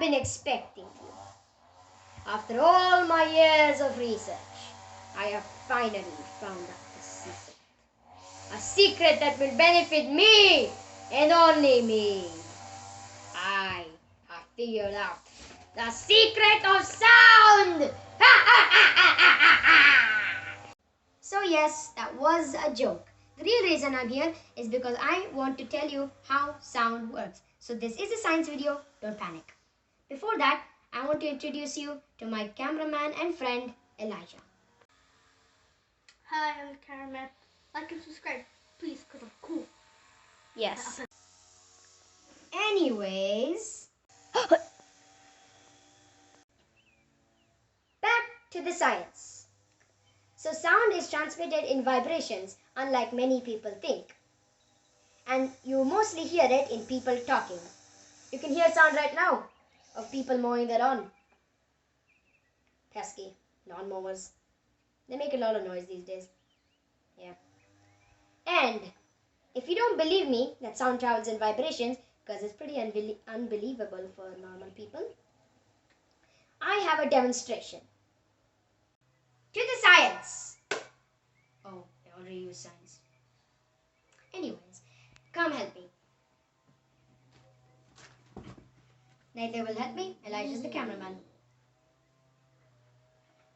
been expecting you. After all my years of research, I have finally found out a secret. A secret that will benefit me and only me. I have figured out the secret of sound! So yes, that was a joke. The real reason I'm here is because I want to tell you how sound works. So this is a science video, don't panic. Before that, I want to introduce you to my cameraman and friend, Elijah. Hi, I'm the cameraman. Like and subscribe, please, because I'm cool. Yes. Anyways, back to the science. So sound is transmitted in vibrations, unlike many people think. And you mostly hear it in people talking. You can hear sound right now of people mowing their lawn. Pesky lawnmowers. They make a lot of noise these days. Yeah. And if you don't believe me that sound travels in vibrations, because it's pretty unbelievable for normal people, I have a demonstration. To the science! Oh, I already used science. Anyways, come help me. Naila will help me. Elijah's the cameraman.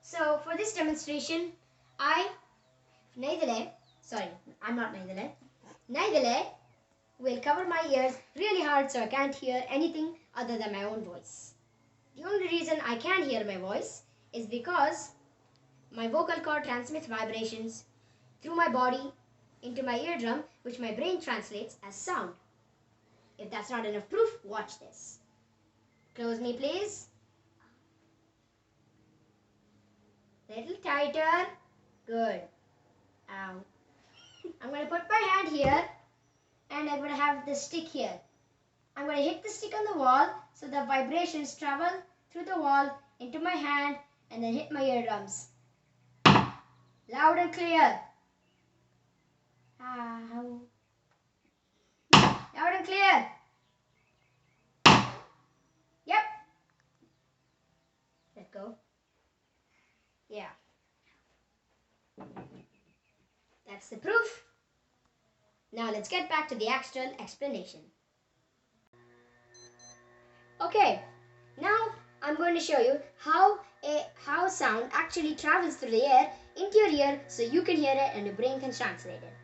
So for this demonstration, Naidale will cover my ears really hard so I can't hear anything other than my own voice. The only reason I can hear my voice is because my vocal cord transmits vibrations through my body into my eardrum, which my brain translates as sound. If that's not enough proof, watch this. Close me, please. Little tighter. Good. Ow. I'm going to put my hand here and I'm going to have the stick here. I'm going to hit the stick on the wall so the vibrations travel through the wall into my hand and then hit my eardrums. Loud and clear. Ow. Loud and clear. Yep. Let go. Yeah. That's the proof. Now let's get back to the actual explanation. Okay, now I'm going to show you how sound actually travels through the air into your ear so you can hear it and your brain can translate it.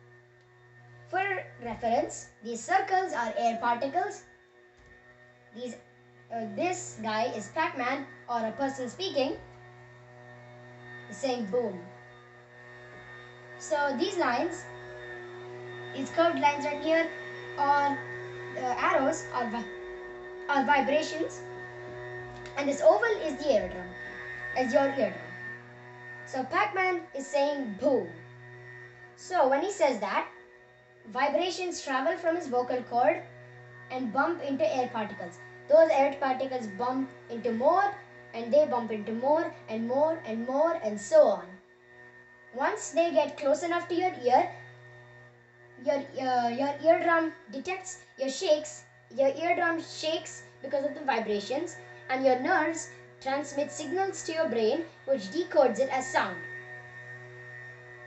For reference, these circles are air particles. This guy is Pac-Man, or a person speaking, saying boom. So these lines, these curved lines right here, are arrows, are vibrations, and this oval is the eardrum, as your eardrum. So Pac-Man is saying boom. So when he says that, vibrations travel from his vocal cord and bump into air particles. Those air particles bump into more, and they bump into more and more and more, and so on. Once they get close enough to your ear, your eardrum detects your eardrum shakes because of the vibrations, and your nerves transmit signals to your brain which decodes it as sound.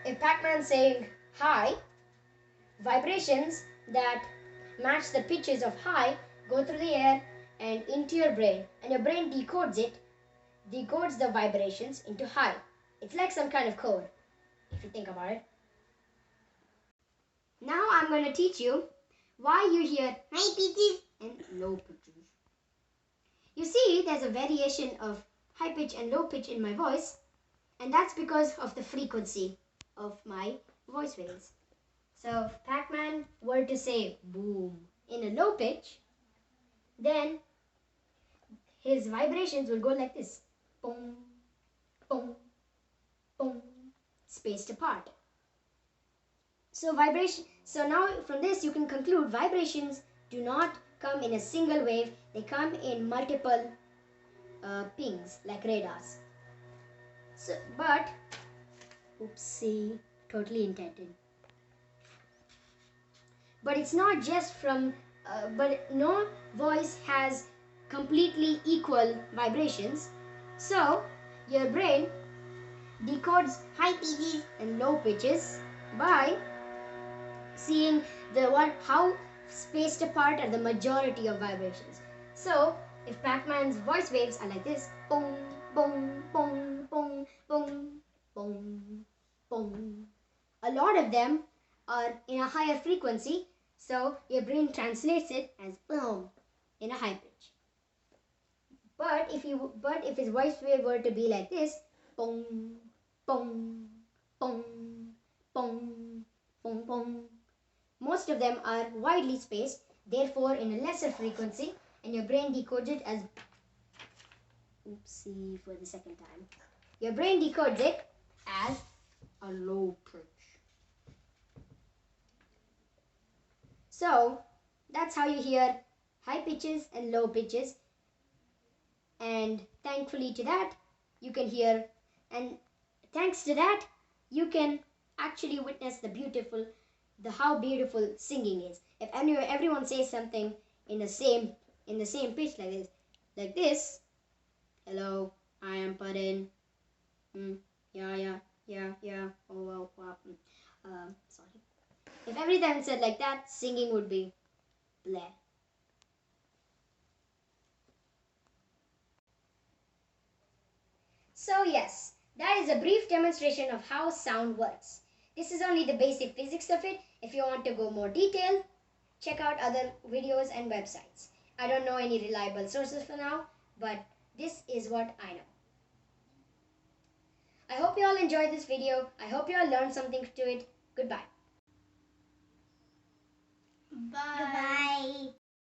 If Pac-Man saying hi, vibrations that match the pitches of hi go through the air and into your brain, and your brain decodes the vibrations into hi. It's like some kind of code, if you think about it. Now I'm going to teach you why you hear high pitches and low pitches. You see, there's a variation of high pitch and low pitch in my voice, and that's because of the frequency of my voice waves. So if Pac-Man were to say boom in a low pitch, then his vibrations will go like this. Boom, boom, boom, spaced apart. So now from this you can conclude vibrations do not come in a single wave, they come in multiple pings like radars. So, but, oopsie, totally intended. But it's not just from, but no voice has completely equal vibrations. So your brain decodes high pitches and low pitches by seeing how spaced apart are the majority of vibrations. So if Pac-Man's voice waves are like this, boom, boom, boom, boom, boom, boom, boom, a lot of them are in a higher frequency, so your brain translates it as boom in a high pitch. But if his voice wave were to be like this, boom, boom, boom, boom, boom, boom, most of them are widely spaced, therefore in a lesser frequency, and your brain decodes it as, oopsie for the second time, your brain decodes it as a low pitch. So that's how you hear high pitches and low pitches, and thankfully to that you can hear, and thanks to that you can actually witness how beautiful singing is. If everyone says something in the same pitch like this, hello, I am Parin. Yeah. Oh wow. Sorry. If every time said like that, singing would be bleh. So yes, that is a brief demonstration of how sound works. This is only the basic physics of it. If you want to go more detailed, check out other videos and websites. I don't know any reliable sources for now, but this is what I know. I hope you all enjoyed this video. I hope you all learned something to it. Goodbye. Bye.